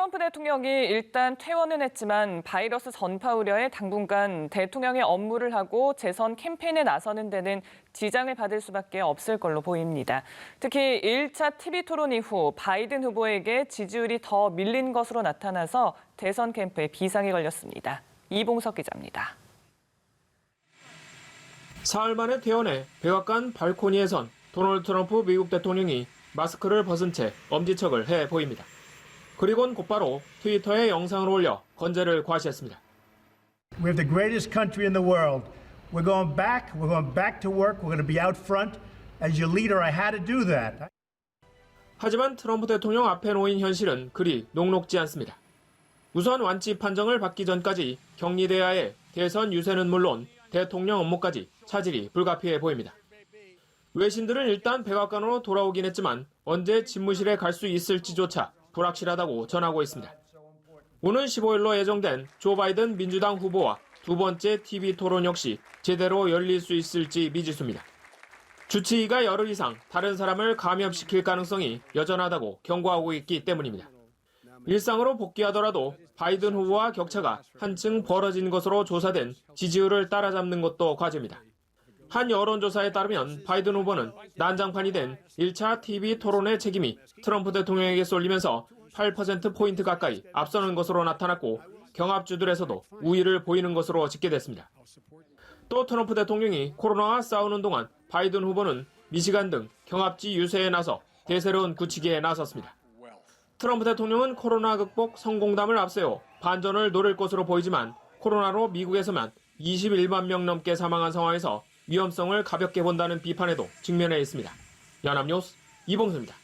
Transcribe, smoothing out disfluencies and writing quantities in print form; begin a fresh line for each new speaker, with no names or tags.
트럼프 대통령이 일단 퇴원은 했지만 바이러스 전파 우려에 당분간 대통령의 업무를 하고 재선 캠페인에 나서는 데는 지장을 받을 수밖에 없을 걸로 보입니다. 특히 1차 TV 토론 이후 바이든 후보에게 지지율이 더 밀린 것으로 나타나서 대선 캠프에 비상이 걸렸습니다. 이봉석 기자입니다.
사흘 만에 퇴원해 백악관 발코니에 선 도널드 트럼프 미국 대통령이 마스크를 벗은 채 엄지척을 해 보입니다. 그리곤 곧바로 트위터에 영상을 올려 건재를 과시했습니다.
We have the greatest country in the world. We're going back to work. We're going to be out front. As your leader, I had to do that.
하지만 트럼프 대통령 앞에 놓인 현실은 그리 녹록지 않습니다. 우선 완치 판정을 받기 전까지 격리돼야 해 대선 유세는 물론 대통령 업무까지 차질이 불가피해 보입니다. 외신들은 일단 백악관으로 돌아오긴 했지만 언제 집무실에 갈 수 있을지조차 불확실하다고 전하고 있습니다. 오는 15일로 예정된 조 바이든 민주당 후보와 두 번째 TV 토론 역시 제대로 열릴 수 있을지 미지수입니다. 주치의가 열흘 이상 다른 사람을 감염시킬 가능성이 여전하다고 경고하고 있기 때문입니다. 일상으로 복귀하더라도 바이든 후보와 격차가 한층 벌어진 것으로 조사된 지지율을 따라잡는 것도 과제입니다. 한 여론조사에 따르면 바이든 후보는 난장판이 된 1차 TV 토론의 책임이 트럼프 대통령에게 쏠리면서 8%포인트 가까이 앞서는 것으로 나타났고 경합주들에서도 우위를 보이는 것으로 집계됐습니다. 또 트럼프 대통령이 코로나와 싸우는 동안 바이든 후보는 미시간 등 경합지 유세에 나서 대세론 굳히기에 나섰습니다. 트럼프 대통령은 코로나 극복 성공담을 앞세워 반전을 노릴 것으로 보이지만 코로나로 미국에서만 21만 명 넘게 사망한 상황에서 위험성을 가볍게 본다는 비판에도 직면해 있습니다. 연합뉴스 이봉수입니다.